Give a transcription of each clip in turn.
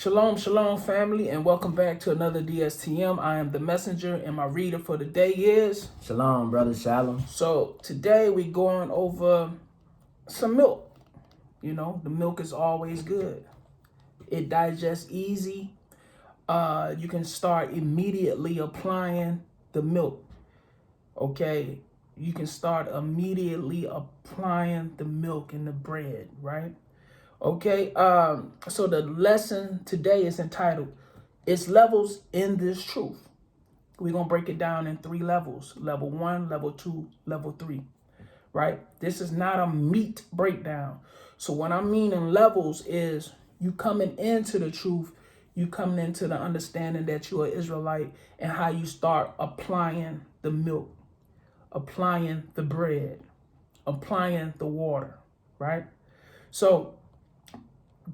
Shalom, shalom, family, and welcome back to another DSTM. I am the messenger, and my reader for the day is... Shalom, brother, shalom. So today we're going over some milk. You know, the milk is always good. It digests easy. You can start immediately applying the milk. Okay? You can start immediately applying the milk in the bread, right? Okay, so the lesson today is entitled, It's Levels in This Truth. We're going to break it down in 3 levels. Level 1, level 2, level 3, right? This is not a meat breakdown. So what I mean in levels is you coming into the truth, you coming into the understanding that you're an Israelite and how you start applying the milk, applying the bread, applying the water, right? So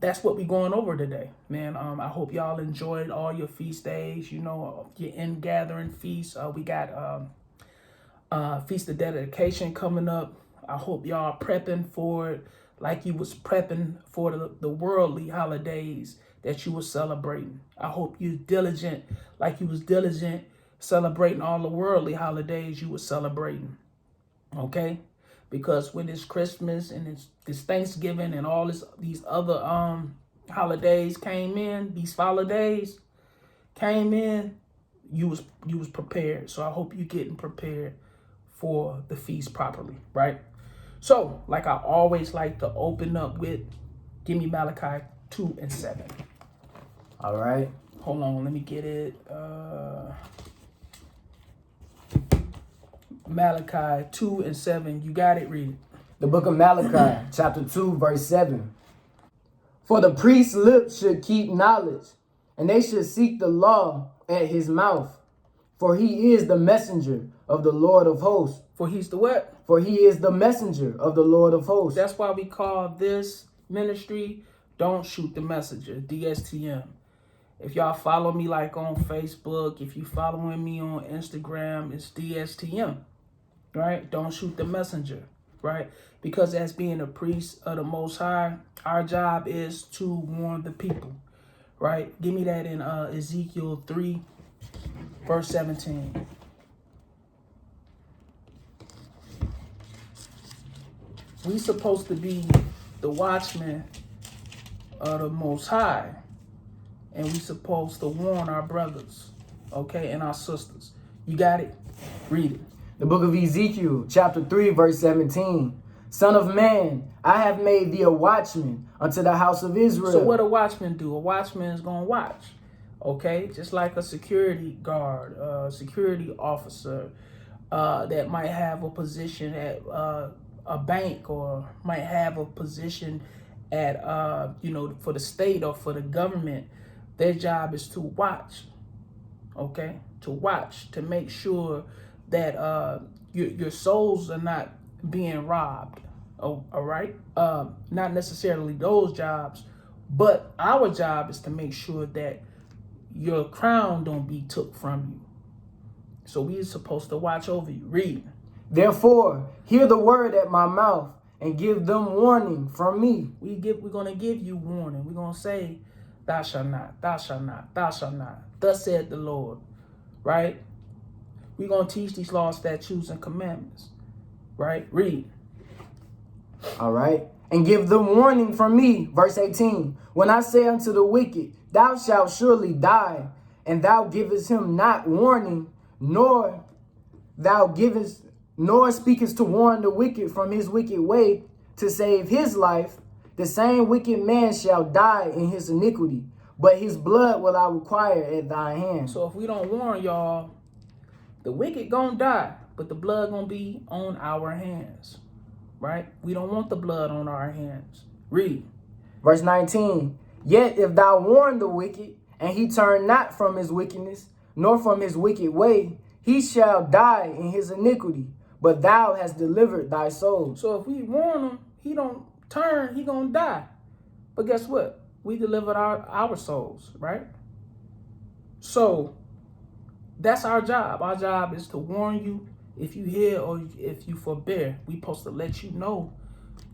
that's what we're going over today, man. I hope y'all enjoyed all your feast days, you know, your in-gathering feasts. We got Feast of Dedication coming up. I hope y'all prepping for it like you was prepping for the worldly holidays that you was celebrating. I hope you diligent like you was diligent celebrating all the worldly holidays you was celebrating, okay? Because when it's Christmas and it's Thanksgiving and all these other holidays came in, these holidays came in, you was prepared. So I hope you getting prepared for the feast properly, right? So, like I always like to open up with, give me Malachi 2 and 7. All right. Hold on, let me get it. Malachi 2 and 7. You got it, read it. The book of Malachi, chapter 2, verse 7. For the priest's lips should keep knowledge, and they should seek the law at his mouth. For he is the messenger of the Lord of hosts. For he's the what? For he is the messenger of the Lord of hosts. That's why we call this ministry Don't Shoot the Messenger, DSTM. If y'all follow me like on Facebook, if you following me on Instagram, it's DSTM, right? Don't shoot the messenger, right? Because as being a priest of the Most High, our job is to warn the people, right? Give me that in Ezekiel 3, verse 17. We supposed to be the watchmen of the Most High. And we supposed to warn our brothers, okay, and our sisters. You got it? Read it. The book of Ezekiel, chapter 3, verse 17. Son of man, I have made thee a watchman unto the house of Israel. So what a watchman do? A watchman is going to watch, okay? Just like a security guard, security officer that might have a position at a bank or might have a position at, for the state or for the government. Their job is to watch, okay? To watch, to make sure that your souls are not being robbed, all right? Not necessarily those jobs, but our job is to make sure that your crown don't be took from you. So we're supposed to watch over you. Read. Therefore, hear the word at my mouth and give them warning from me. We're going to give you warning. We're going to say, thou shalt not, thou shalt not, thou shalt not. Thus said the Lord, right? We're going to teach these laws, statutes, and commandments, right? Read. All right. And give them warning from me. Verse 18. When I say unto the wicked, thou shalt surely die, and thou givest him not warning, nor speakest to warn the wicked from his wicked way to save his life, the same wicked man shall die in his iniquity, but his blood will I require at thy hand. So if we don't warn y'all, the wicked gonna die, but the blood gonna be on our hands, right? We don't want the blood on our hands. Read. Verse 19. Yet if thou warn the wicked, and he turn not from his wickedness, nor from his wicked way, he shall die in his iniquity, but thou hast delivered thy soul. So if we warn him, he don't turn, he gonna die. But guess what? We delivered our souls, right? So that's our job. Our job is to warn you if you hear or if you forbear. We supposed to let you know,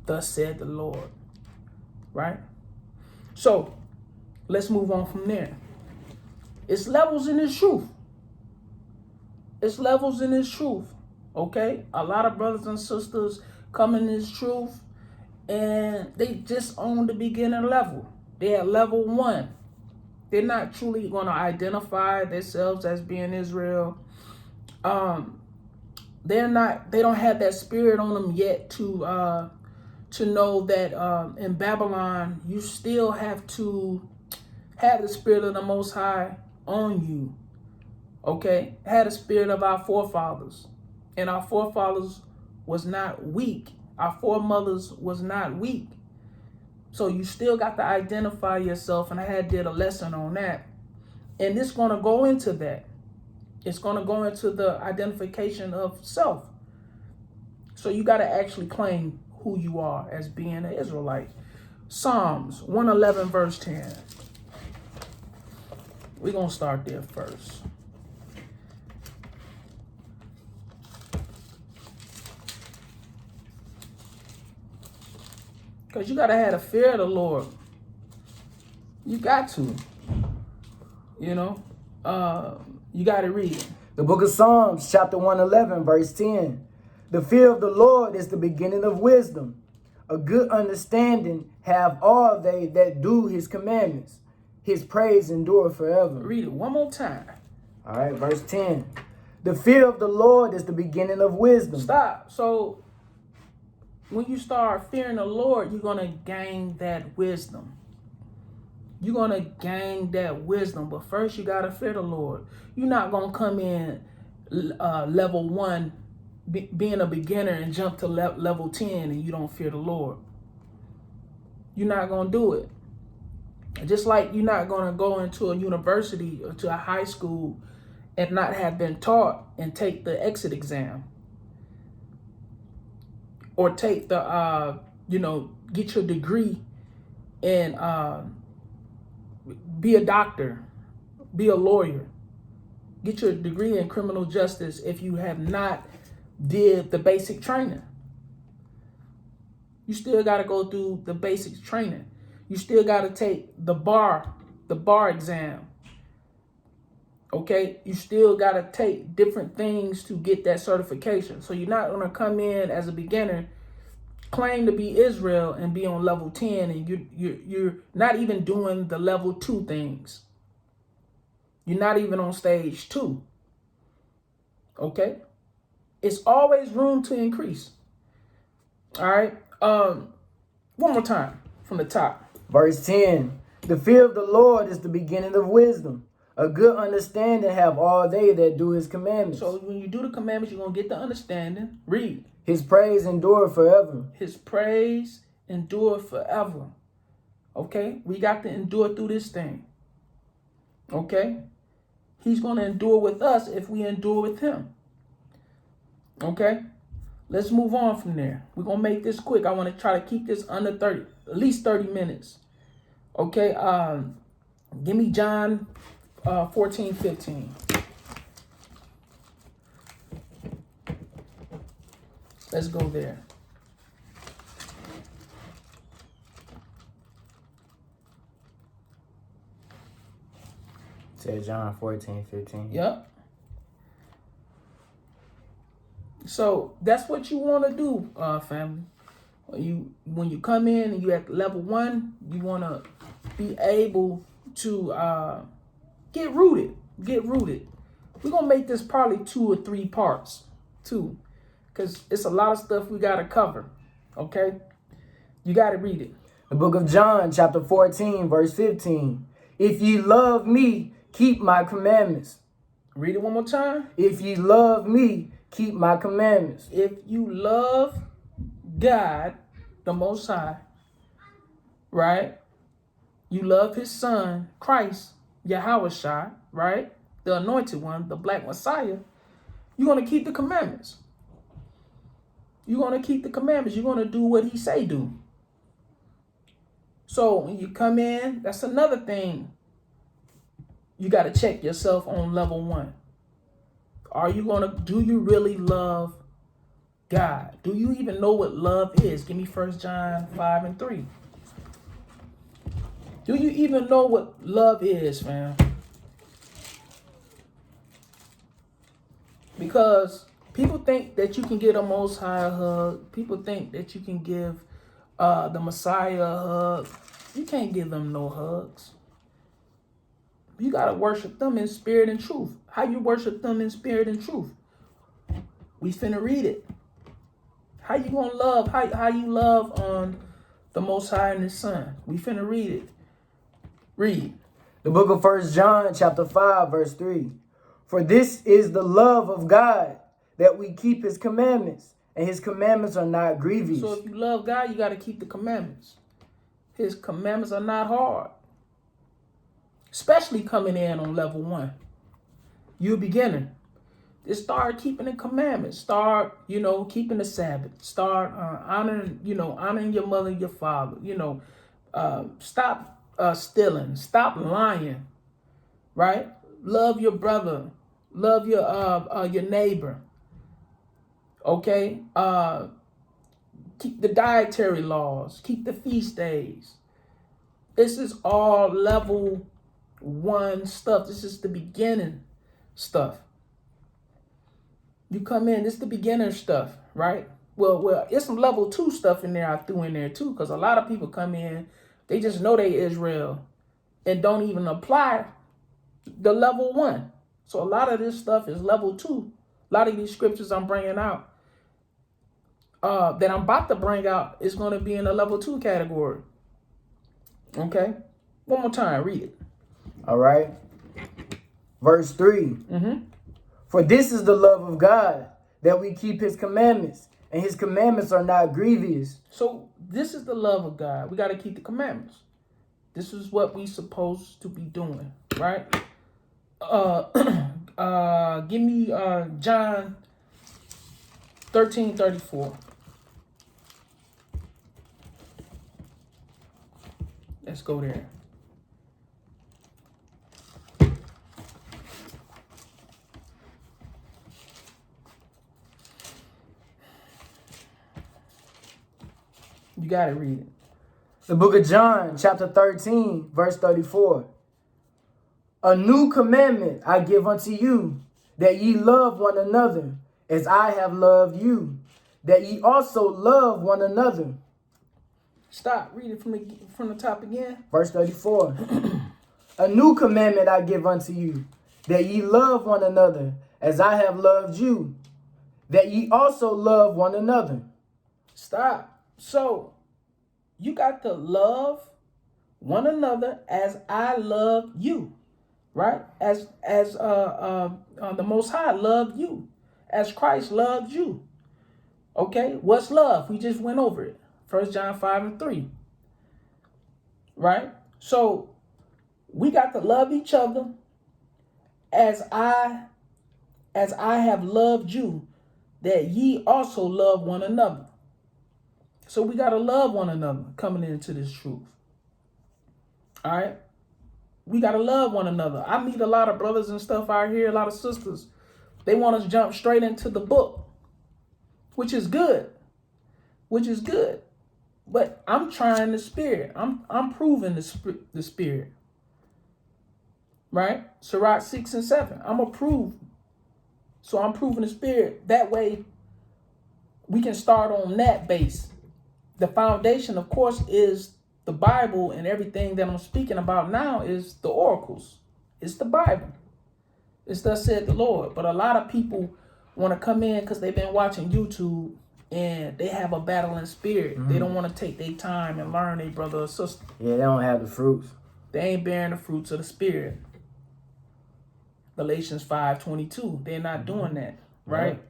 thus said the Lord, right? So Let's move on from there. It's levels in this truth. It's levels in this truth. Okay? A lot of brothers and sisters come in this truth and they just on the beginner level. They're at level 1. They're not truly going to identify themselves as being Israel. They don't have that spirit on them yet to know that in Babylon you still have to have the spirit of the Most High on you. Okay? Had the spirit of our forefathers. And our forefathers was not weak. Our foremothers was not weak. So you still got to identify yourself, and I did a lesson on that. And it's going to go into that. It's going to go into the identification of self. So you got to actually claim who you are as being an Israelite. Psalms 111 verse 10. We're going to start there first. Because you got to have the fear of the Lord. You got to. You know. You got to read it. The book of Psalms, chapter 111, verse 10. The fear of the Lord is the beginning of wisdom. A good understanding have all they that do his commandments. His praise endure forever. Read it one more time. All right, verse 10. The fear of the Lord is the beginning of wisdom. Stop. So when you start fearing the Lord, you're going to gain that wisdom. You're going to gain that wisdom. But first, you got to fear the Lord. You're not going to come in level 1, being a beginner, and jump to level 10 and you don't fear the Lord. You're not going to do it. Just like you're not going to go into a university or to a high school and not have been taught and take the exit exam. Or take the, get your degree and be a doctor, be a lawyer. Get your degree in criminal justice if you have not did the basic training. You still got to go through the basic training. You still got to take the bar exam. Okay? You still got to take different things to get that certification. So you're not going to come in as a beginner, claim to be Israel, and be on level 10, and you're not even doing the level 2 things. You're not even on stage 2. Okay? It's always room to increase. All right? One more time from the top. Verse 10. The fear of the Lord is the beginning of wisdom. A good understanding have all they that do his commandments. So when you do the commandments, you're going to get the understanding. Read. His praise endure forever. His praise endure forever. Okay? We got to endure through this thing. Okay? He's going to endure with us if we endure with him. Okay? Let's move on from there. We're going to make this quick. I want to try to keep this under 30, at least 30 minutes. Okay? Give me John 14:15. Let's go there. Said John 14:15. Yep. So that's what you want to do, family. When you come in and you at level 1, you want to be able to get rooted. We're gonna make this probably 2 or 3 parts, too, because it's a lot of stuff we gotta cover. Okay, you gotta read it. The book of John, chapter 14, verse 15. If ye love me, keep my commandments. Read it one more time. If ye love me, keep my commandments. If you love God, the Most High, right? You love his son, Christ, Yahushua, right? The anointed one, the black Messiah. You're going to keep the commandments. You're going to keep the commandments. You're going to do what he say do. So when you come in, that's another thing. You got to check yourself on level 1. Do you really love God? Do you even know what love is? Give me 1 John 5:3. Do you even know what love is, man? Because people think that you can get a Most High a hug. People think that you can give the Messiah a hug. You can't give them no hugs. You got to worship them in spirit and truth. How you worship them in spirit and truth? We finna read it. How you gonna love? How you love on the Most High and His Son? We finna read it. Read. The book of 1 John chapter 5 verse 3. For this is the love of God, that we keep his commandments, and his commandments are not grievous. So if you love God, you got to keep the commandments. His commandments are not hard. Especially coming in on level 1. You a beginner. Just start keeping the commandments. Start, keeping the Sabbath. Start honoring your mother and your father. Stop stealing. Stop lying. Right? Love your brother. Love your neighbor. Okay? Keep the dietary laws. Keep the feast days. This is all level 1 stuff. This is the beginning stuff. You come in, this is the beginner stuff, right? Well, it's some level 2 stuff in there I threw in there too, because a lot of people come in, they just know they Israel and don't even apply the level 1. So a lot of this stuff is level 2. A lot of these scriptures I'm bringing out, that I'm about to bring out, is going to be in the level 2 category. Okay? One more time, read it. All right. Verse 3. For this is the love of God, that we keep his commandments, and his commandments are not grievous. So this is the love of God. We got to keep the commandments. This is what we supposed to be doing, right? Give me John 13:34. Let's go there. You got to read it. The book of John, chapter 13, verse 34. A new commandment I give unto you, that ye love one another, as I have loved you, that ye also love one another. Stop. Read it from the top again. Verse 34. A new commandment I give unto you, that ye love one another, as I have loved you, that ye also love one another. Stop. So, you got to love one another as I love you, right? As the Most High loved you, as Christ loved you. Okay, what's love? We just went over it. 1 John 5:3, right? So, we got to love each other as I have loved you, that ye also love one another. So we got to love one another coming into this truth. All right? We got to love one another. I meet a lot of brothers and stuff out here, a lot of sisters. They want us to jump straight into the book, which is good. But I'm trying the spirit. I'm proving the spirit. Right? Sirach 6 and 7. I'm approved. So I'm proving the spirit. That way we can start on that base. The foundation, of course, is the Bible, and everything that I'm speaking about now is the oracles. It's the Bible. It's thus said the Lord. But a lot of people want to come in because they've been watching YouTube and they have a battling spirit. They don't want to take their time and learn their brother or sister. Yeah, they don't have the fruits. They ain't bearing the fruits of the spirit. Galatians 5:22. They're not doing that, right?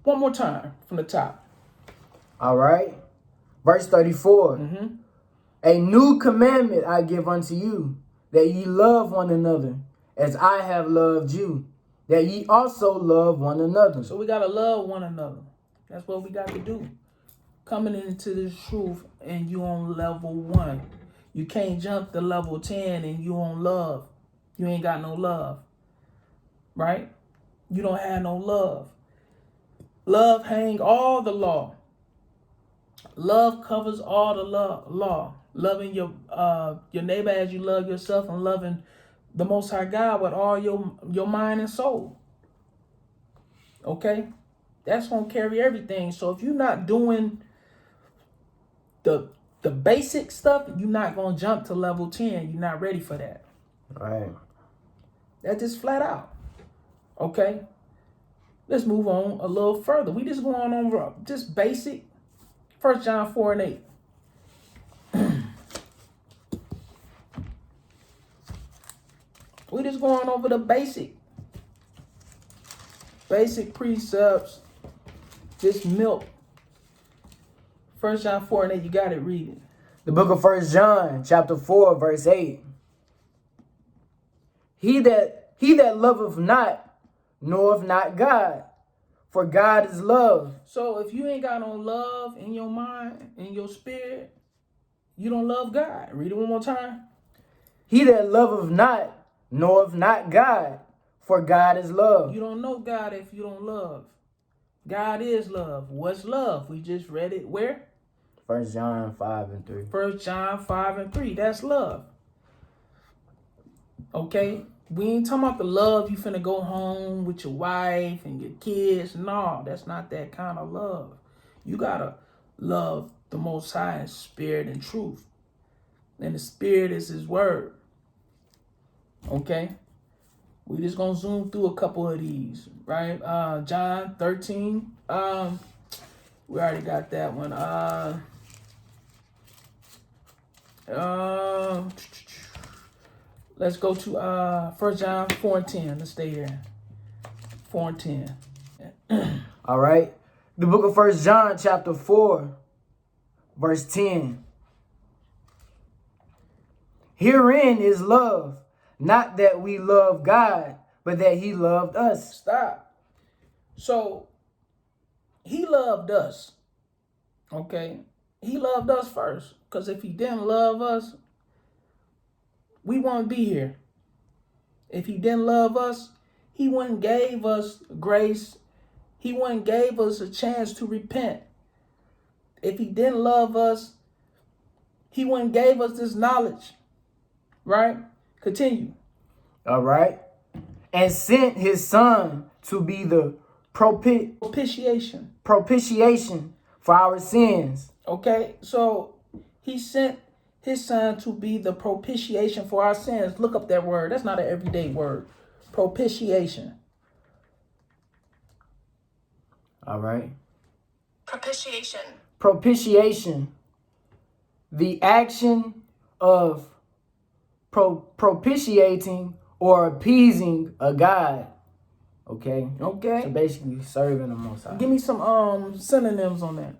One more time from the top. All right. Verse 34. A new commandment I give unto you, that ye love one another, as I have loved you, that ye also love one another. So we got to love one another. That's what we got to do. Coming into this truth and you on level 1. You can't jump to level 10 and you on love. You ain't got no love. Right? You don't have no love. Love hang all the law. Love covers all the law. loving your neighbor as you love yourself, and loving the Most High God with all your mind and soul. Okay? That's going to carry everything. So if you're not doing the basic stuff, you're not going to jump to level 10. You're not ready for that. Right. That's just flat out. Okay? Let's move on a little further. We just going over just basic. 1 John 4 and 8. We just going over the basic precepts. This milk. 1 John 4 and 8. You got it. Read it. The book of 1 John, chapter 4, verse 8. He that loveth not knoweth not God, for God is love. So if you ain't got no love in your mind, in your spirit, you don't love God. Read it one more time. He that loveth not knoweth not God, for God is love. You don't know God if you don't love. God is love. What's love? We just read it where? 1 John 5 and 3. 1 John 5 and 3. That's love. Okay? We ain't talking about the love you finna go home with your wife and your kids. No, that's not that kind of love. You gotta love the Most High in spirit and truth. And the spirit is his word. Okay? We just gonna zoom through a couple of these, right? John 13. We already got that one. Let's go to 1 John 4 and 10. Let's stay there. 4 and 10. All right. The book of 1 John, chapter 4, verse 10. Herein is love, not that we love God, but that he loved us. Stop. So, he loved us. Okay? He loved us first. Because if he didn't love us, we won't be here. If he didn't love us, he wouldn't gave us grace. He wouldn't gave us a chance to repent. If he didn't love us, he wouldn't gave us this knowledge. Right? Continue. All right. And sent his son to be the propitiation for our sins. Okay? So he sent his son to be the propitiation for our sins. Look up that word. That's not an everyday word. Propitiation. All right. Propitiation. The action of propitiating or appeasing a God. Okay. Okay. So basically serving the Most High. Give me some synonyms on that.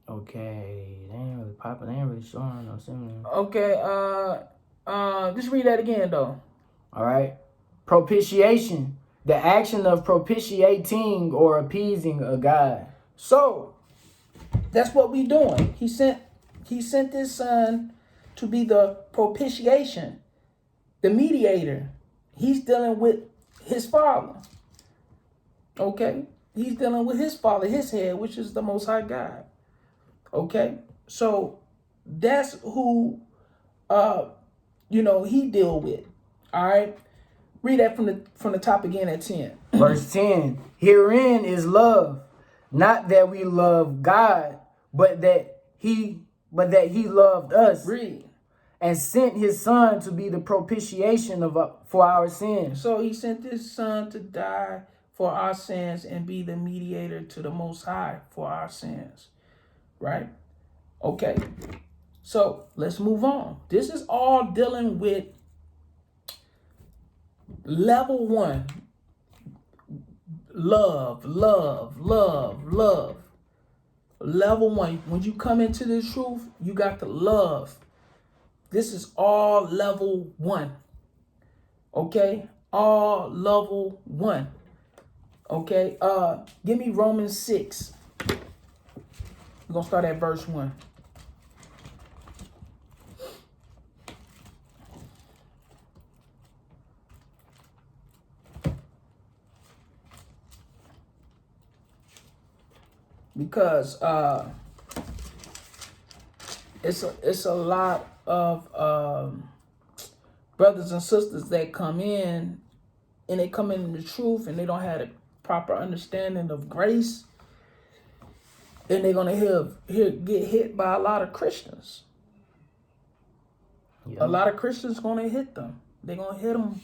Okay. They ain't really popping. They ain't really showing no synonyms. Okay. Just read that again though. All right. Propitiation. The action of propitiating or appeasing a God. So that's what we doing. He sent his son to be the propitiation, the mediator. He's dealing with his father. Okay? He's dealing with his father, his head, which is the Most High God. Okay? So that's who he deal with. All right? Read that from the top again at 10. Verse 10. Herein is love, not that we love God, but that he loved us. Read. And sent his son to be the propitiation for our sins. So he sent his son to die for our sins and be the mediator to the Most High for our sins. Right? Okay. So let's move on. This is all dealing with level 1. Love. Level 1. When you come into the truth, you got to love. This is all level 1. Okay? All level 1. Okay? Give me Romans 6. We're going to start at verse 1. Because it's a lot of brothers and sisters that come in and they come in the truth and they don't have a proper understanding of grace, and they're gonna get hit by a lot of Christians. A lot of Christians gonna hit them. They're gonna hit them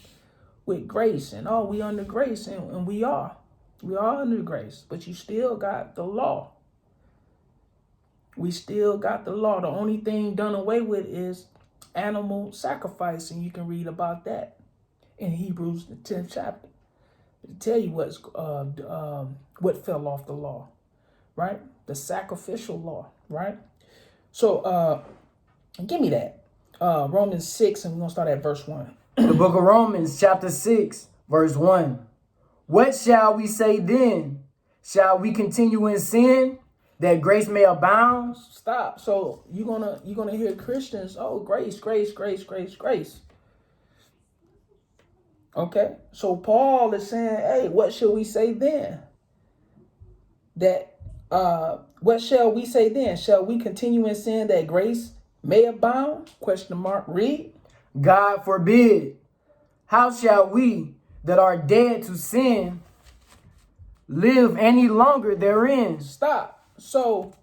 with grace, and oh, we under grace, and we are under grace, but you still got the law. We still got the law. The only thing done away with is animal sacrifice, and you can read about that in Hebrews the 10th chapter to tell you what fell off the law, right? The sacrificial law, right? So give me that. Romans 6, and we're gonna start at verse 1. The book of Romans, chapter 6, verse 1. What shall we say then? Shall we continue in sin that grace may abound? Stop. So you're gonna hear Christians, oh, grace, grace, grace, grace, grace. Okay. So Paul is saying, hey, what shall we say then? What shall we say then? Shall we continue in sin that grace may abound? Question mark. Read. God forbid. How shall we that are dead to sin live any longer therein? Stop. So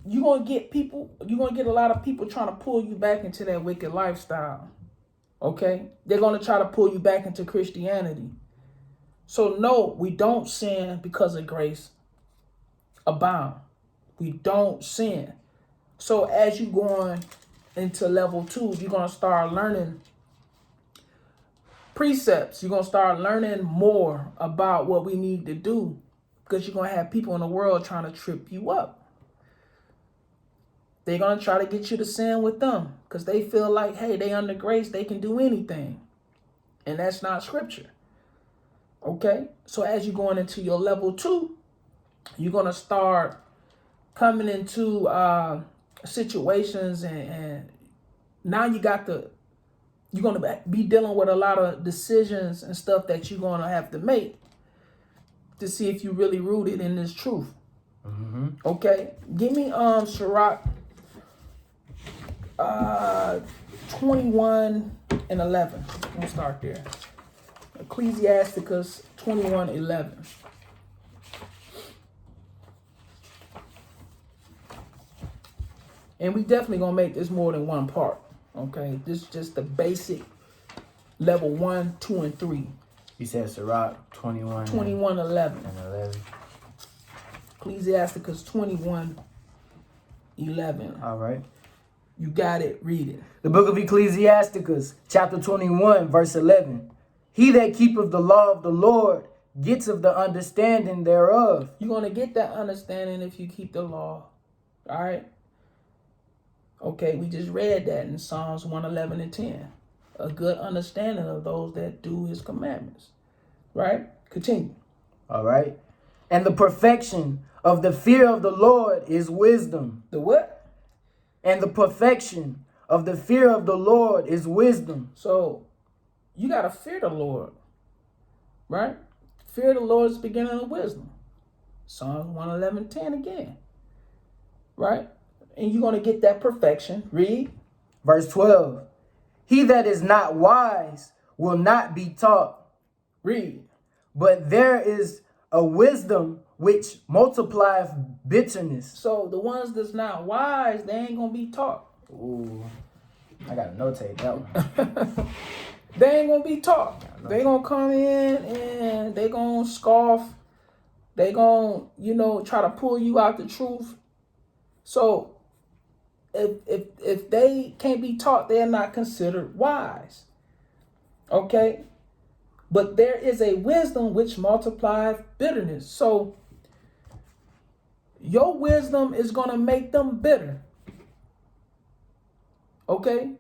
you're gonna get a lot of people trying to pull you back into that wicked lifestyle. Okay? They're gonna try to pull you back into Christianity. So no, we don't sin because of grace abound. We don't sin. So as you going into level 2, you're gonna start learning precepts. You're gonna start learning more about what we need to do, because you're gonna have people in the world trying to trip you up. They're gonna try to get you to sin with them because they feel like, hey, they under grace, they can do anything, and that's not scripture. Okay, so as you're going into your level 2, you're gonna start coming into situations, and now you're gonna be dealing with a lot of decisions and stuff that you're gonna have to make to see if you really rooted in this truth. Mm-hmm. Okay, give me Sirach 21 and 11. We'll start there. Ecclesiasticus 21:11. And we definitely gonna make this more than one part. Okay, this is just the basic level 1, 2, and 3. You said Sirach 21. 21:11. And 11. Ecclesiasticus 21:11. All right. You got it. Read it. The book of Ecclesiasticus, chapter 21, verse 11. He that keepeth the law of the Lord gets of the understanding thereof. You're going to get that understanding if you keep the law. All right. Okay, we just read that in Psalms 111 and 10. A good understanding of those that do his commandments. Right? Continue. All right. And the perfection of the fear of the Lord is wisdom. The what? And the perfection of the fear of the Lord is wisdom. So you got to fear the Lord. Right? Fear of the Lord is the beginning of wisdom. Psalms 111:10 again. Right? And you're going to get that perfection. Read. Verse 12. He that is not wise will not be taught. Read. But there is a wisdom which multiplieth bitterness. So the ones that's not wise, they ain't going to be taught. Ooh, I got to notate that one. They ain't going to be taught. They going to come in and they going to scoff. They going to, try to pull you out the truth. So if they can't be taught, they're not considered wise. Okay? But there is a wisdom which multiplies bitterness. So your wisdom is going to make them bitter. Okay?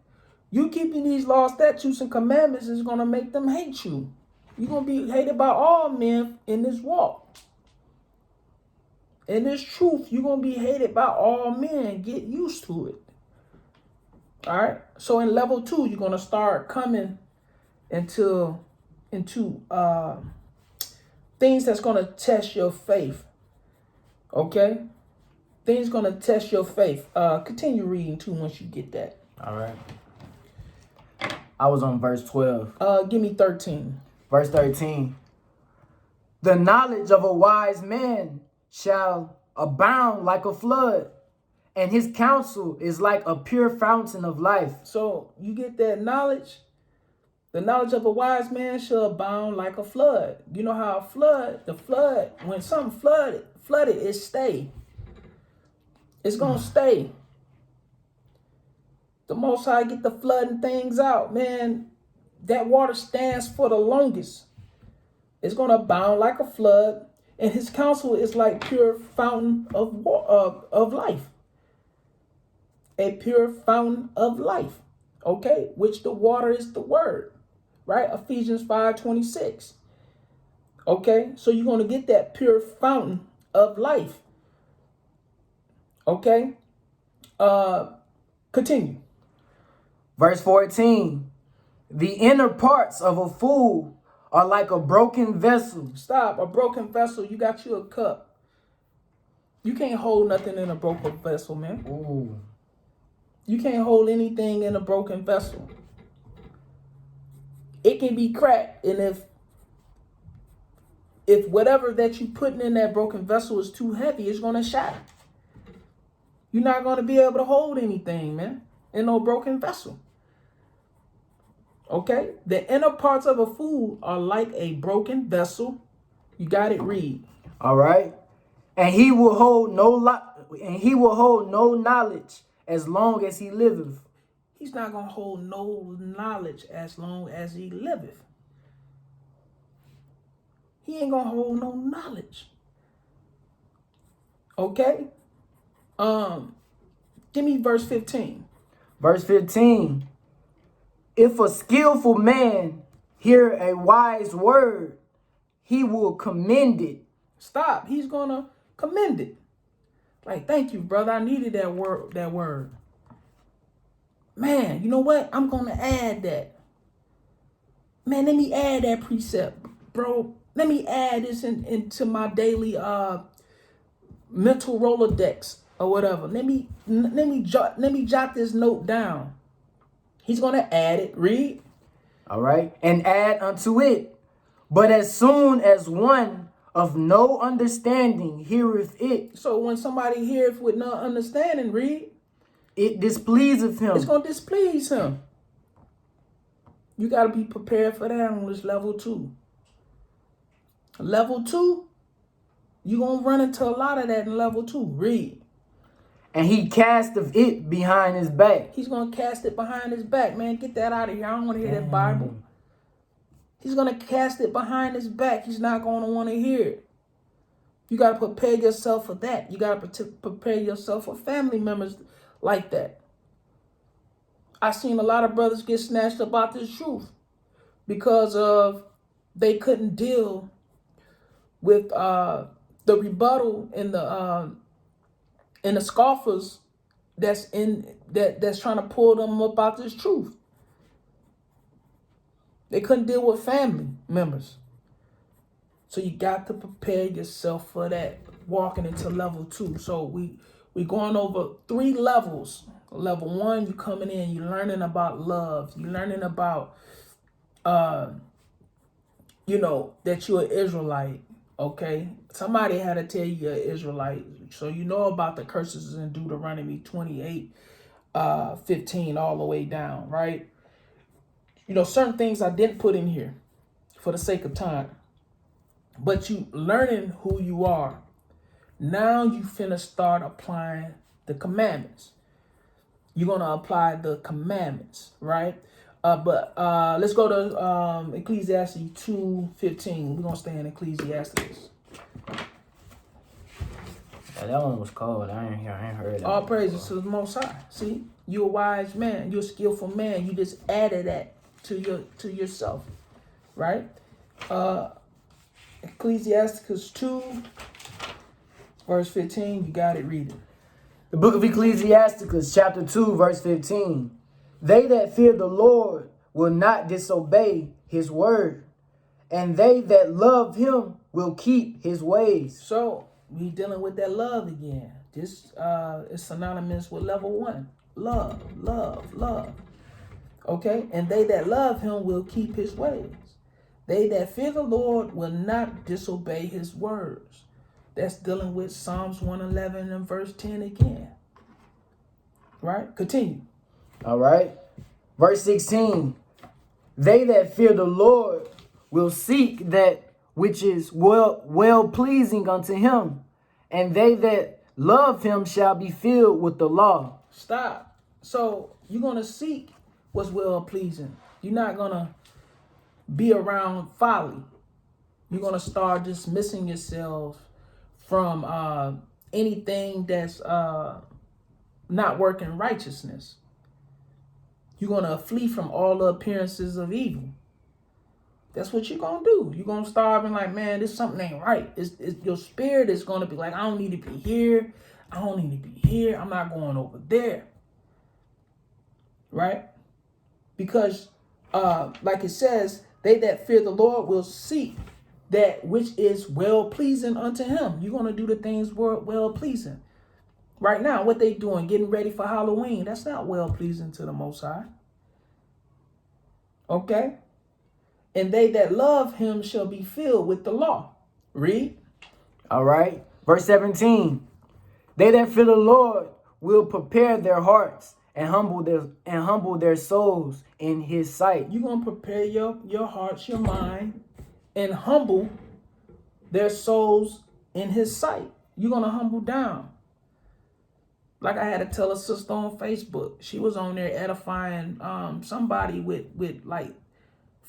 You keeping these laws, statutes, and commandments is going to make them hate you. You're going to be hated by all men in this walk. In this truth, you're going to be hated by all men. Get used to it. All right? So in level 2, you're going to start coming into things that's going to test your faith. Okay? Things gonna test your faith. Continue reading too once you get that. All right. I was on verse 12. Give me 13. Verse 13. The knowledge of a wise man shall abound like a flood, and his counsel is like a pure fountain of life. So you get that knowledge. The knowledge of a wise man shall abound like a flood. You know how the flood, when something flooded, it stay. It's gonna stay. The Most High get the flooding things out, man. That water stands for the longest. It's gonna abound like a flood, and his counsel is like pure fountain of life. A pure fountain of life. Okay, which the water is the word, right? Ephesians 5:26. Okay, so you're gonna get that pure fountain of life. Okay, continue. Verse 14. The inner parts of a fool are like a broken vessel. Stop. A broken vessel. You got you a cup. You can't hold nothing in a broken vessel, man. Ooh. You can't hold anything in a broken vessel. It can be cracked, and if whatever that you putting in that broken vessel is too heavy, it's gonna shatter. You're not gonna be able to hold anything, man, in no broken vessel. Okay? The inner parts of a fool are like a broken vessel. You got it, read. All right. And he will hold no knowledge as long as he liveth. He's not going to hold no knowledge as long as he liveth. He ain't going to hold no knowledge. Okay? Give me verse 15. Verse 15. If a skillful man hear a wise word, he will commend it. Stop. He's going to commend it. Like, thank you, brother. I needed that word. Man, you know what? I'm going to add that. Man, let me add that precept, bro. Let me add this into my daily mental Rolodex or whatever. Let me jot this note down. He's going to add it. Read. All right. And add unto it. But as soon as one of no understanding heareth it. So when somebody heareth with no understanding, read. It displeaseth him. It's going to displease him. You got to be prepared for that on this level 2. Level 2, you're going to run into a lot of that in level 2. Read. And he casteth it behind his back. He's going to cast it behind his back, man. Get that out of here. I don't want to hear that Bible. He's going to cast it behind his back. He's not going to want to hear it. You got to prepare yourself for that. You got to prepare yourself for family members like that. I seen a lot of brothers get snatched about this truth because of they couldn't deal with the rebuttal and the scoffers that's trying to pull them up out this truth. They couldn't deal with family members. So you got to prepare yourself for that, walking into level 2. So we going over 3 levels. Level 1, you coming in, you learning about love. You learning about, that you're an Israelite. Okay, somebody had to tell you you're an Israelite, so you know about the curses in Deuteronomy 28, 15 all the way down, right? Certain things I didn't put in here for the sake of time, but you learning who you are. Now you finna start applying the commandments. You're gonna apply the commandments, right? But let's go to Ecclesiastes 2:15. We're gonna stay in Ecclesiastes. Yeah, that one was cold. I ain't heard that. All praises to the Most High. See, you're a wise man. You're a skillful man. You just added that to yourself, right? Ecclesiastes 2, verse 15. You got it. Read it. The book of Ecclesiasticus, chapter 2, verse 15. They that fear the Lord will not disobey his word, and they that love him will keep his ways. So we dealing with that love again. This is synonymous with level 1. Love, love, love. Okay? And they that love him will keep his ways. They that fear the Lord will not disobey his words. That's dealing with Psalms 111 and verse 10 again. Right? Continue. All right. Verse 16. They that fear the Lord will seek that which is well pleasing unto him, and they that love him shall be filled with the law. Stop. So you're going to seek what's well pleasing. You're not going to be around folly. You're going to start dismissing yourself from anything that's not working righteousness. You're going to flee from all the appearances of evil. That's what you're going to do. You're going to start being like, man, this something ain't right. Your spirit is going to be like, I don't need to be here. I don't need to be here. I'm not going over there. Right? Because like it says, they that fear the Lord will seek that which is well-pleasing unto him. You're going to do the things well-pleasing. Right now, what they doing, getting ready for Halloween, that's not well-pleasing to the Most High. Okay? And they that love him shall be filled with the law. Read. All right. Verse 17. They that fear the Lord will prepare their hearts and humble their souls in his sight. You're going to prepare your hearts, your mind, and humble their souls in his sight. You're going to humble down. Like I had to tell a sister on Facebook. She was on there edifying somebody with like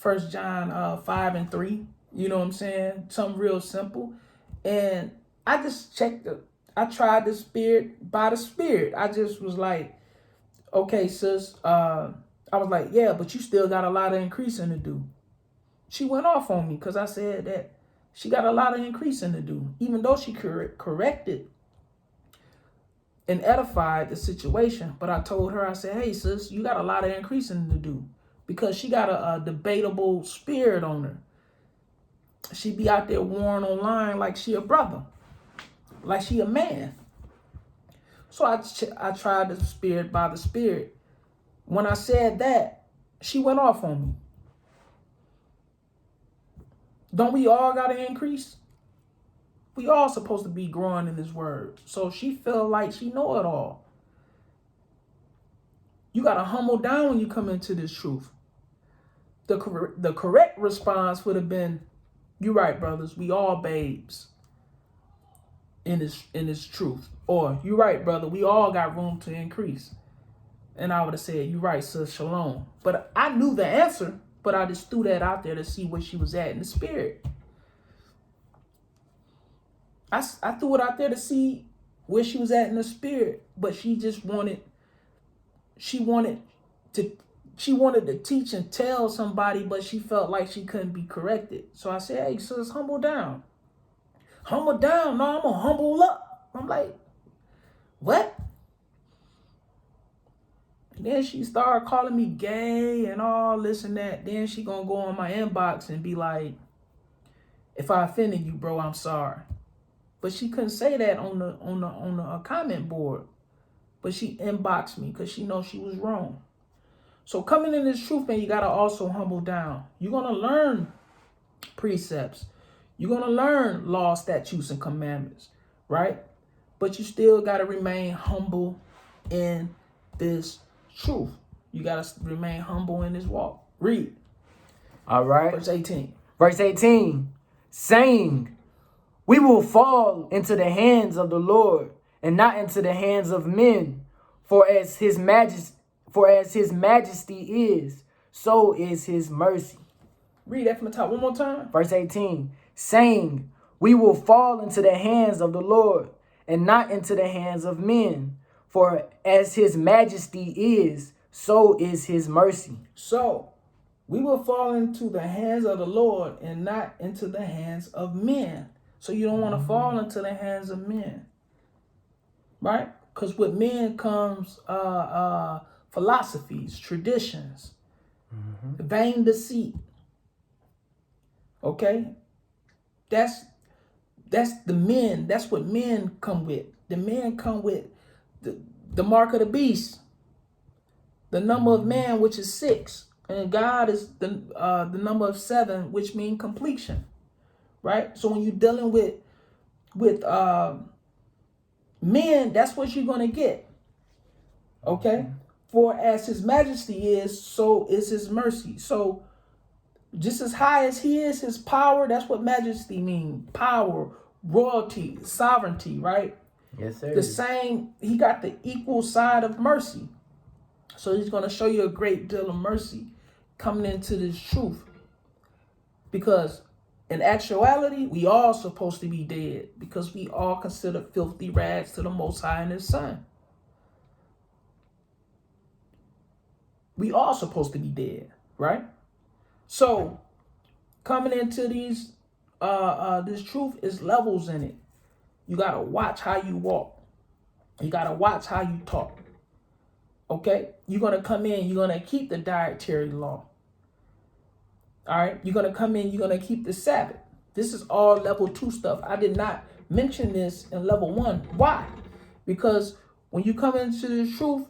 1 John 5 and 3. You know what I'm saying? Something real simple. And I just checked I tried the spirit by the spirit. I just was like, okay, sis. I was like, yeah, but you still got a lot of increasing to do. She went off on me because I said that she got a lot of increasing to do. Even though she corrected and edified the situation. But I told her, I said, hey, sis, you got a lot of increasing to do. Because she got a debatable spirit on her. She be out there warring online like she a brother. Like she a man. So I tried the spirit by the spirit. When I said that, she went off on me. Don't we all got to increase? We all supposed to be growing in this word. So she felt like she know it all. You got to humble down when you come into this truth. The correct response would have been, you're right, brothers. We all babes in this truth. Or, you're right, brother. We all got room to increase. And I would have said, you're right, sis, shalom. But I knew the answer, but I just threw that out there to see where she was at in the spirit. I threw it out there to see where she was at in the spirit, but she wanted to teach and tell somebody, but she felt like she couldn't be corrected. So I said, hey, sis, humble down. Humble down. No, I'm going to humble up. I'm like, what? Then she started calling me gay and all this and that. Then she going to go on my inbox and be like, if I offended you, bro, I'm sorry. But she couldn't say that on the comment board. But she inboxed me because she knows she was wrong. So coming in this truth, man, you got to also humble down. You're going to learn precepts. You're going to learn law, statutes, and commandments, right? But you still got to remain humble in this truth. You got to remain humble in this walk. Read. All right. Verse 18. Verse 18. Saying, we will fall into the hands of the Lord and not into the hands of men. For as his majesty is, so is his mercy. Read that from the top one more time. Verse 18. Saying, we will fall into the hands of the Lord and not into the hands of men. For as his majesty is, so is his mercy. So, we will fall into the hands of the Lord and not into the hands of men. So you don't want to fall into the hands of men. Right? Because with men comes philosophies, traditions, vain deceit. Okay? That's That's the men. That's what men come with. The men come with the mark of the beast, the number of man, which is 6, and God is the number of 7, which means completion, right? So when you're dealing with men, that's what you're gonna get. Okay, for as His majesty is, so is His mercy. So just as high as He is, His power. That's what majesty means: power, royalty, sovereignty, right? Yes, sir. The same, He got the equal side of mercy. So He's going to show you a great deal of mercy coming into this truth. Because in actuality, we all supposed to be dead, because we all consider filthy rags to the Most High and His Son. We all supposed to be dead, right? So coming into these this truth is levels in it. You got to watch how you walk. You got to watch how you talk. Okay? You're going to come in, you're going to keep the dietary law. All right? You're going to come in, you're going to keep the Sabbath. This is all level 2 stuff. I did not mention this in level 1. Why? Because when you come into the truth,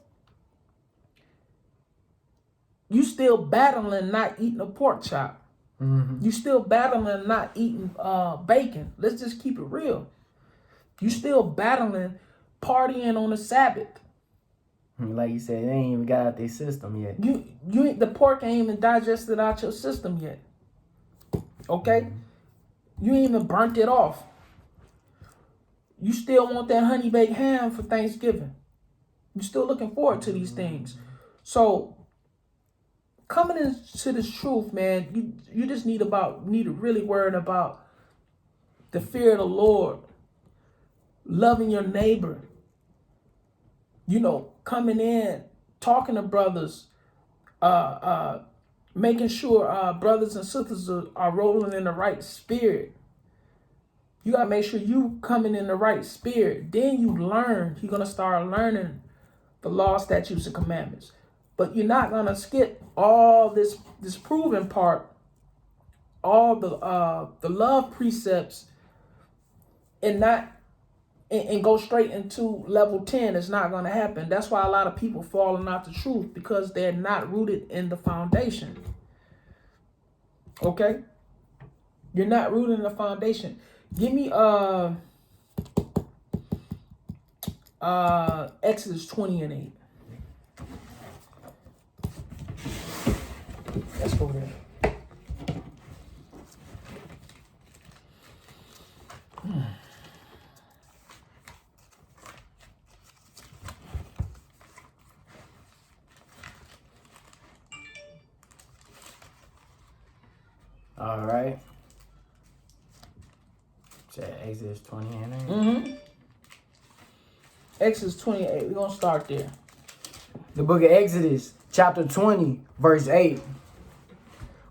you still battling not eating a pork chop. Mm-hmm. You still battling not eating bacon. Let's just keep it real. You still battling partying on the Sabbath. Like you said, they ain't even got out their system yet. You the pork ain't even digested out your system yet. Okay? You ain't even burnt it off. You still want that honey baked ham for Thanksgiving. You're still looking forward to these things. So coming into this truth, man, you just need to really worry about the fear of the Lord, loving your neighbor, coming in, talking to brothers, making sure brothers and sisters are rolling in the right spirit. You got to make sure you coming in the right spirit. Then you're going to start learning the law, statutes, and commandments. But you're not going to skip all this proven part, all the love precepts, and go straight into level 10. It's not going to happen. That's why a lot of people falling out the truth, because they're not rooted in the foundation. Okay? You're not rooted in the foundation. Give me Exodus 20 and 8. Let's go there. All right. Exodus 20 and 8. Mm-hmm. Exodus 28. We're going to start there. The book of Exodus, chapter 20, verse 8.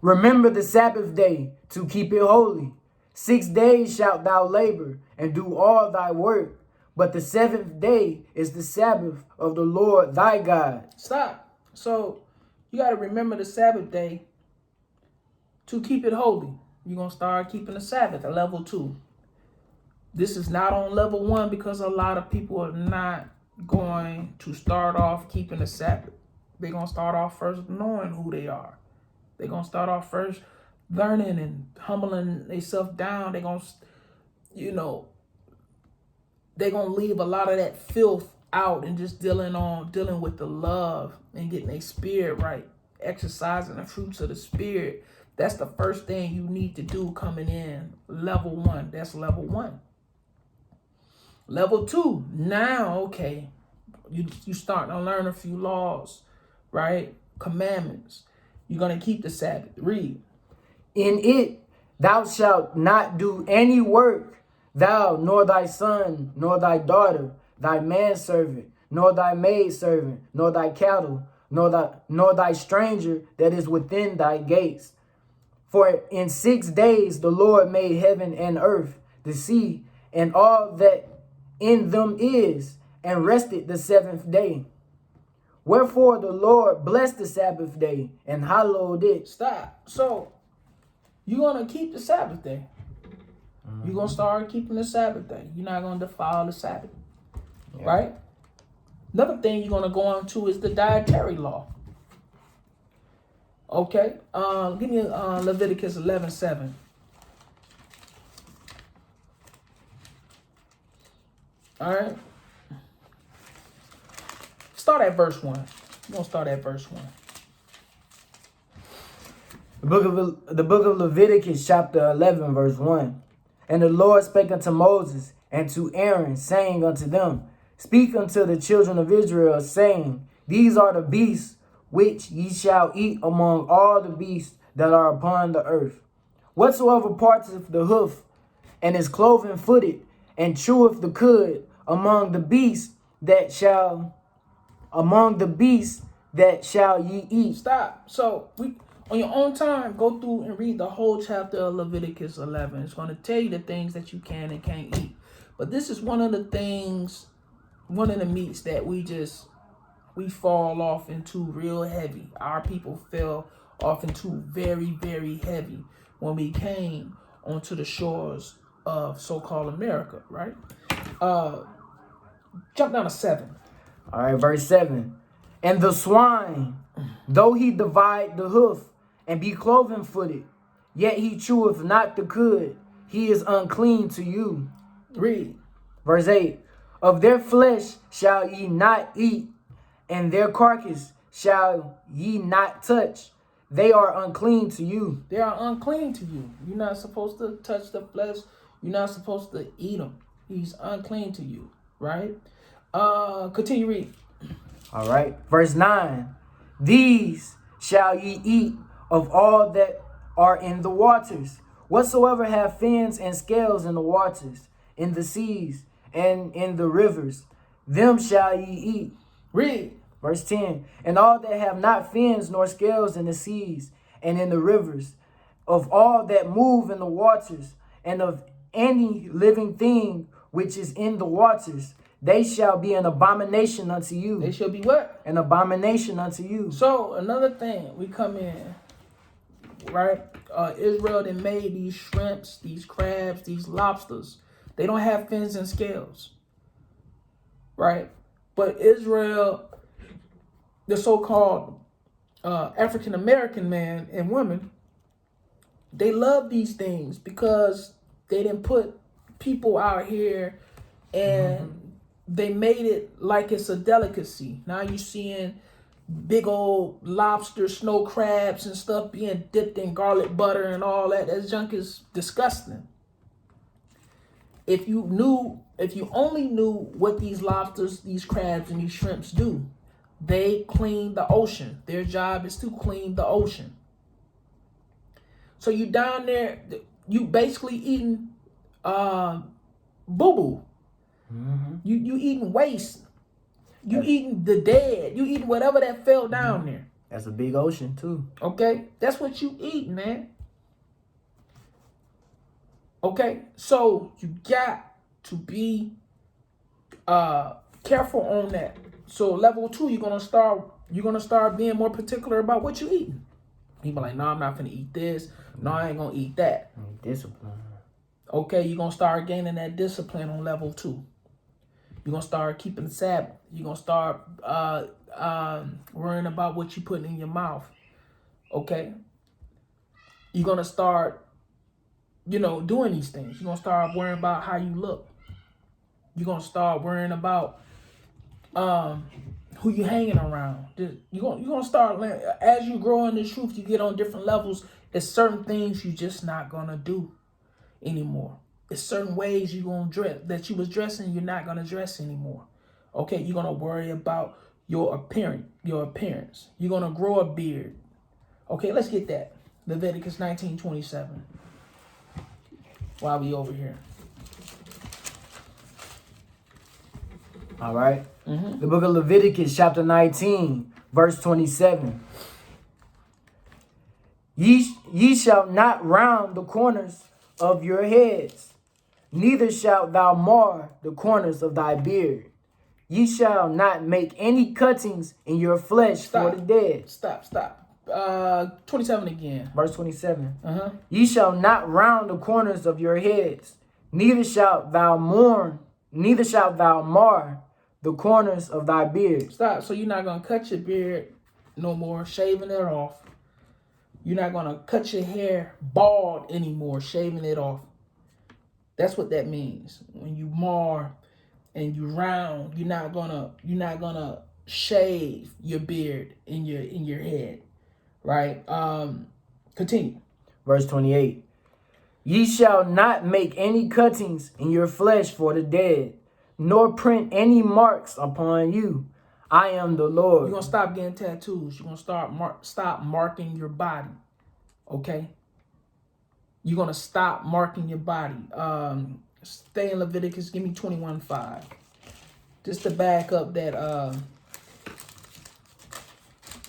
Remember the Sabbath day to keep it holy. 6 days shalt thou labor and do all thy work. But the 7th day is the Sabbath of the Lord thy God. Stop. So you got to remember the Sabbath day to keep it holy. You're going to start keeping the Sabbath at level 2. This is not on level 1, because a lot of people are not going to start off keeping the Sabbath. They're going to start off first knowing who they are. They're going to start off first learning and humbling themselves down. They're going to, they're going to leave a lot of that filth out and just dealing with the love and getting their spirit right, exercising the fruits of the spirit. That's the first thing you need to do coming in. Level 1. That's level 1. Level 2. Now, okay, you starting to learn a few laws, right? Commandments. You're going to keep the Sabbath. Read. In it thou shalt not do any work, thou, nor thy son, nor thy daughter, thy manservant, nor thy maidservant, nor thy cattle, nor thy stranger that is within thy gates. For in 6 days the Lord made heaven and earth, the sea, and all that in them is, and rested the 7th day. Wherefore the Lord blessed the Sabbath day and hallowed it. Stop. So you're going to keep the Sabbath day. You're going to start keeping the Sabbath day. You're not going to defile the Sabbath. Yeah. Right? Another thing you're going to go on to is the dietary law. Okay? Give me Leviticus 11:7. All right? Start at verse 1. We're going to start at verse 1. The book of Leviticus, chapter 11, verse 1. And the Lord spake unto Moses and to Aaron, saying unto them, Speak unto the children of Israel, saying, These are the beasts which ye shall eat among all the beasts that are upon the earth. Whatsoever parteth the hoof, and is cloven footed, and cheweth the cud among the beasts that shall ye eat. Stop. So on your own time, go through and read the whole chapter of Leviticus 11. It's going to tell you the things that you can and can't eat. But this is one of the meats that we fall off into real heavy. Our people fell off into very, very heavy when we came onto the shores of so-called America, right? Jump down to 7. All right, verse 7. And the swine, though he divide the hoof, and be cloven footed, yet he cheweth not the cud, he is unclean to you. Read. Verse 8. Of their flesh shall ye not eat, and their carcass shall ye not touch. They are unclean to you. They are unclean to you. You're not supposed to touch the flesh. You're not supposed to eat them. He's unclean to you, right? Continue read. All right. Verse 9. These shall ye eat of all that are in the waters, whatsoever have fins and scales in the waters, in the seas, and in the rivers, them shall ye eat. Read. Verse 10. And all that have not fins nor scales in the seas and in the rivers, of all that move in the waters, and of any living thing which is in the waters, they shall be an abomination unto you. They shall be what? An abomination unto you. So another thing, we come in, right? Israel, they made these shrimps, these crabs, these lobsters. They don't have fins and scales, right? But Israel, the so-called African American man and women, they love these things because they didn't put people out here and they made it like it's a delicacy. Now you're seeing big old lobster, snow crabs and stuff being dipped in garlic butter and all that. That junk is disgusting. If you only knew what these lobsters, these crabs, and these shrimps do, they clean the ocean. Their job is to clean the ocean. So you down there, you basically eating boo-boo. You eating waste. You eating the dead. You eating whatever that fell down there. That's a big ocean too. Okay? That's what you eat, man. Okay? So you got to be careful on that. So level 2, you're gonna start being more particular about what you eating. You be like, no, I'm not gonna eat this. No, I ain't gonna eat that. Discipline. Okay, you're gonna start gaining that discipline on level 2. You're gonna start keeping the Sabbath. You're gonna start worrying about what you putting in your mouth. Okay. You're gonna start, doing these things. You're gonna start worrying about how you look. You're gonna start worrying about who you hanging around. You're gonna start learning. As you grow in the truth, you get on different levels. There's certain things you just not gonna do anymore. There's certain ways you're gonna dress that you was dressing, you're not gonna dress anymore. Okay, you're gonna worry about your appearance. You're gonna grow a beard. Okay, let's get that. Leviticus 19:27. While we over here. All right. The book of Leviticus, chapter 19, verse 27. Ye shall not round the corners of your heads, neither shalt thou mar the corners of thy beard. Ye shall not make any cuttings in your flesh for the dead. Stop. 27 again. Verse 27. Ye shall not round the corners of your heads, neither shalt thou mar the corners of thy beard. Stop. So you're not going to cut your beard no more, shaving it off. You're not going to cut your hair bald anymore, shaving it off. That's what that means. When you mar and you round, you're not gonna shave your beard in your head. Right? Continue. Verse 28. Ye shall not make any cuttings in your flesh for the dead, nor print any marks upon you. I am the Lord. You're going to stop getting tattoos. You're going to stop marking your body. Okay? You're going to stop marking your body. Stay in Leviticus. Give me 21:5. Just to back up that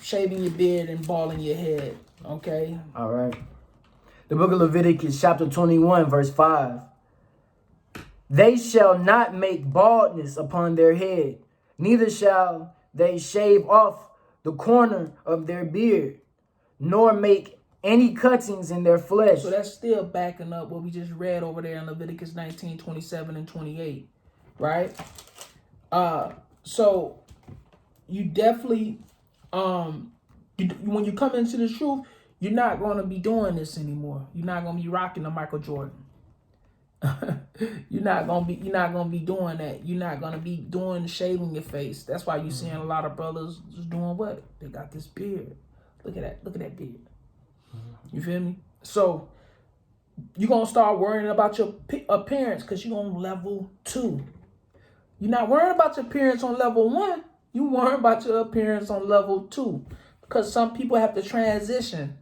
shaving your beard and balding your head. Okay? All right. The book of Leviticus chapter 21 verse 5. They shall not make baldness upon their head, neither shall they shave off the corner of their beard, nor make any cuttings in their flesh. So that's still backing up what we just read over there in Leviticus 19, 27, and 28, right? So you definitely, when you come into the truth, you're not going to be doing this anymore. You're not going to be rocking the Michael Jordan. You're not gonna be doing that. You're not gonna be doing shaving your face. That's why you're seeing a lot of brothers just doing what? They got this beard. Look at that beard. You feel me? So you're gonna start worrying about your appearance because you're on level 2. You're not worrying about your appearance on level 1. You worrying about your appearance on level 2 because some people have to transition.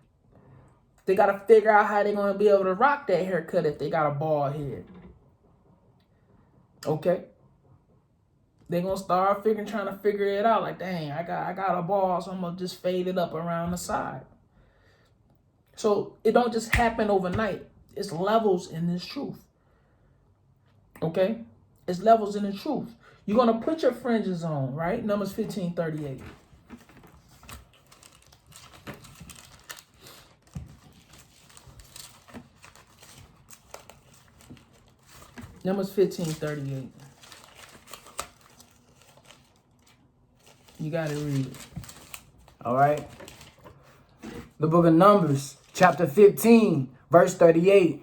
They got to figure out how they're going to be able to rock that haircut if they got a bald head. Okay? They're going to start trying to figure it out. Like, dang, I got a bald, so I'm going to just fade it up around the side. So it don't just happen overnight. It's levels in this truth. Okay? It's levels in the truth. You're going to put your fringes on, right? Numbers 15:38. Numbers 15:38. You got to read it. All right. The book of Numbers, chapter 15, verse 38.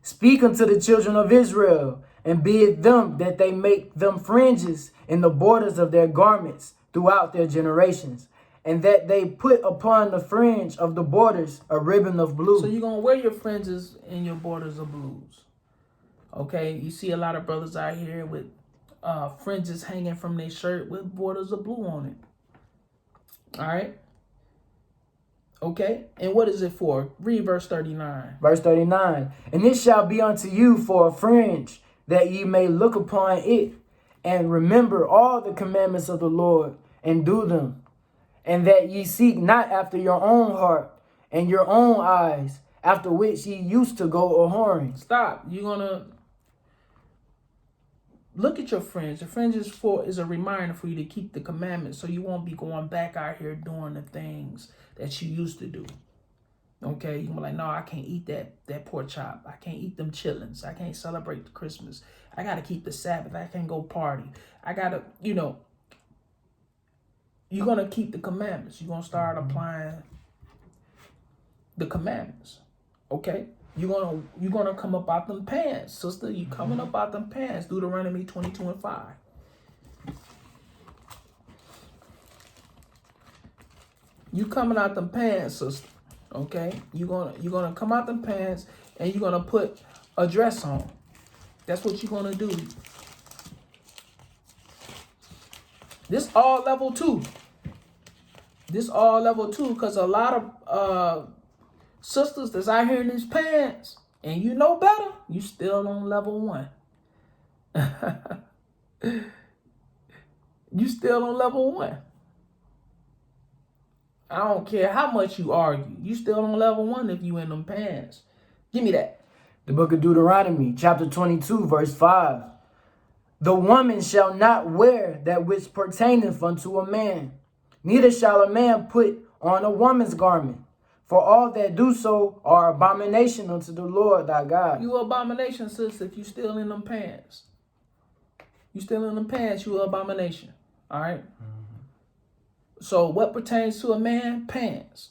Speak unto the children of Israel, and bid them that they make them fringes in the borders of their garments throughout their generations, and that they put upon the fringe of the borders a ribbon of blue. So you're going to wear your fringes in your borders of blues. Okay, you see a lot of brothers out here with fringes hanging from their shirt with borders of blue on it. All right. Okay, and what is it for? Read verse 39. Verse 39. And it shall be unto you for a fringe, that ye may look upon it, and remember all the commandments of the Lord, and do them. And that ye seek not after your own heart and your own eyes, after which ye used to go a-whoring. Stop. You're going to look at your fringe. The fringe is a reminder for you to keep the commandments, so you won't be going back out here doing the things that you used to do. Okay? You're like, no, I can't eat that pork chop. I can't eat them chitlins. I can't celebrate the Christmas. I got to keep the Sabbath. I can't go party. I got to, you're going to keep the commandments. You're going to start applying the commandments. Okay? You're gonna come up out them pants, sister. You coming up out them pants. Deuteronomy 22:5. You coming out them pants, sister. Okay? You're gonna come out them pants and you're gonna put a dress on. That's what you're gonna do. This all level 2. This all level 2, because a lot of sisters that's out here in these pants, and you know better, you still on level 1. You still on level 1. I don't care how much you argue. You still on level 1 if you in them pants. Give me that. The book of Deuteronomy, chapter 22, verse 5. The woman shall not wear that which pertaineth unto a man, neither shall a man put on a woman's garment. For all that do so are abomination unto the Lord thy God. You abomination, sister, if you still in them pants. You still in them pants, you abomination. All right? So what pertains to a man? Pants.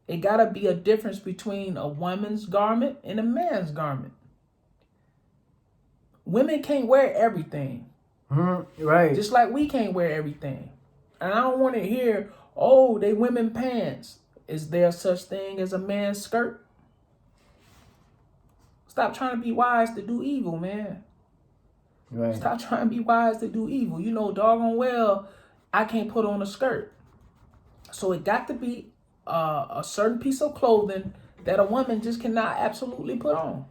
It got to be a difference between a woman's garment and a man's garment. Women can't wear everything. Right. Just like we can't wear everything. And I don't want to hear, oh, they women pants. Is there such thing as a man's skirt? Stop trying to be wise to do evil, man. Right. Stop trying to be wise to do evil. You know doggone well I can't put on a skirt. So it got to be a certain piece of clothing that a woman just cannot absolutely put on.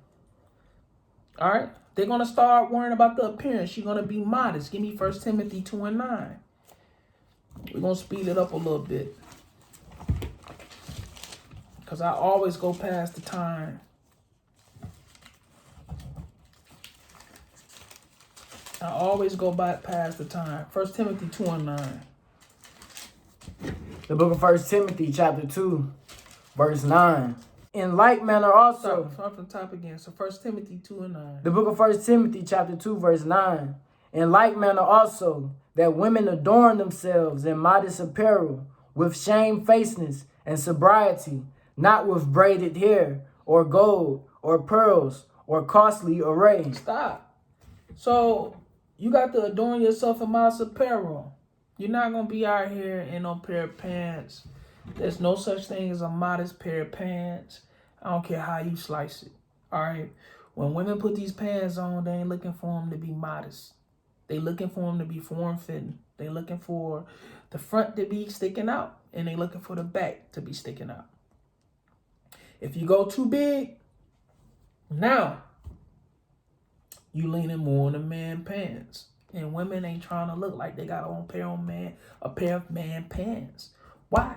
All right? They're going to start worrying about the appearance. She's going to be modest. Give me 1 Timothy 2:9. We're going to speed it up a little bit. Because I always go past the time. I always go past the time. 1 Timothy 2:9. The book of 1 Timothy chapter 2, verse 9. In like manner also. Start from the top again. So 1 Timothy 2:9. The book of 1 Timothy chapter 2, verse 9. In like manner also, that women adorn themselves in modest apparel, with shamefacedness and sobriety, not with braided hair, or gold, or pearls, or costly array. Stop. So you got to adorn yourself in modest apparel. You're not going to be out here in no pair of pants. There's no such thing as a modest pair of pants. I don't care how you slice it. All right? When women put these pants on, they ain't looking for them to be modest. They looking for them to be form-fitting. They looking for the front to be sticking out, and they looking for the back to be sticking out. If you go too big, now you leaning more on the man pants. And women ain't trying to look like they got on a pair of man pants. Why?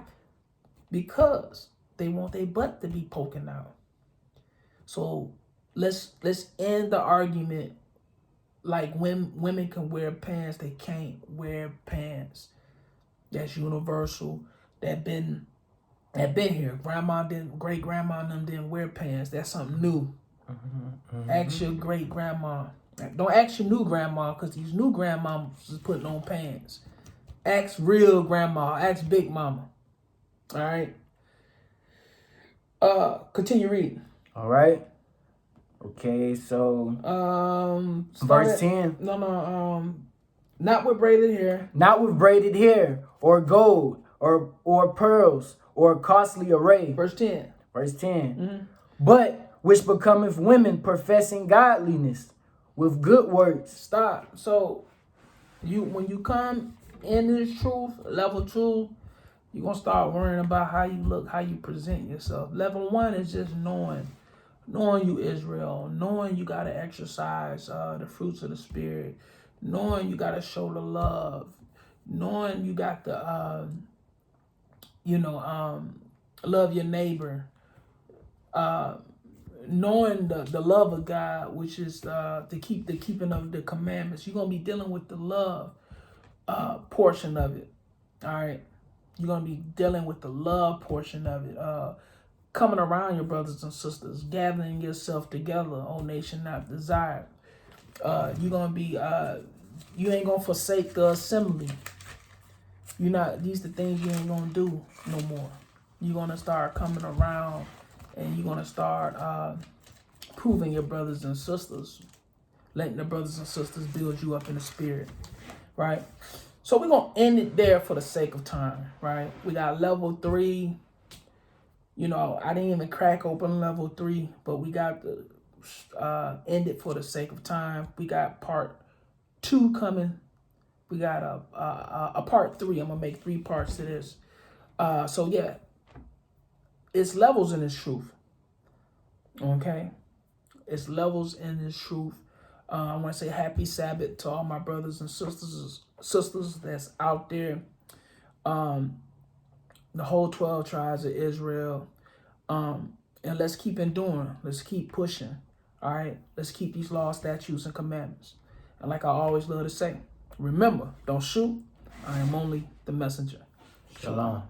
Because they want their butt to be poking out. So let's end the argument like when women can wear pants, they can't wear pants. That's universal. That been here. Great grandma and them didn't wear pants. That's something new. Ask your great grandma. Don't ask your new grandma, because these new grandmas is putting on pants. Ask real grandma. Ask big mama. All right. Continue reading. All right. Okay, so verse 10. No. Not with braided hair. Not with braided hair, or gold, or pearls, or costly array. Verse 10. Verse 10. But which becometh women professing godliness with good works. Stop. So when you come in this truth, level 2, you're gonna start worrying about how you look, how you present yourself. Level 1 is just knowing you Israel, knowing you gotta exercise the fruits of the spirit, knowing you gotta show the love, knowing you got to love your neighbor, knowing the love of God, which is to keep the keeping of the commandments. You're gonna be dealing with the love portion of it. All right, you're gonna be dealing with the love portion of it. Coming around your brothers and sisters, gathering yourself together, O nation not desired. You're gonna be you ain't gonna forsake the assembly. These the things you ain't gonna do no more. You're gonna start coming around, and you're gonna start proving your brothers and sisters, letting the brothers and sisters build you up in the spirit, right? So we're gonna end it there for the sake of time, right? We got level 3. I didn't even crack open level 3, but we got to end it for the sake of time. We got part 2 coming. We got a part 3. I'm gonna make 3 parts to this. So yeah, it's levels in this truth. Okay, it's levels in this truth. I want to say happy Sabbath to all my brothers and sisters that's out there. The whole 12 tribes of Israel. And let's keep enduring. Let's keep pushing. All right. Let's keep these laws, statutes, and commandments. And like I always love to say, remember, don't shoot. I am only the messenger. Shalom.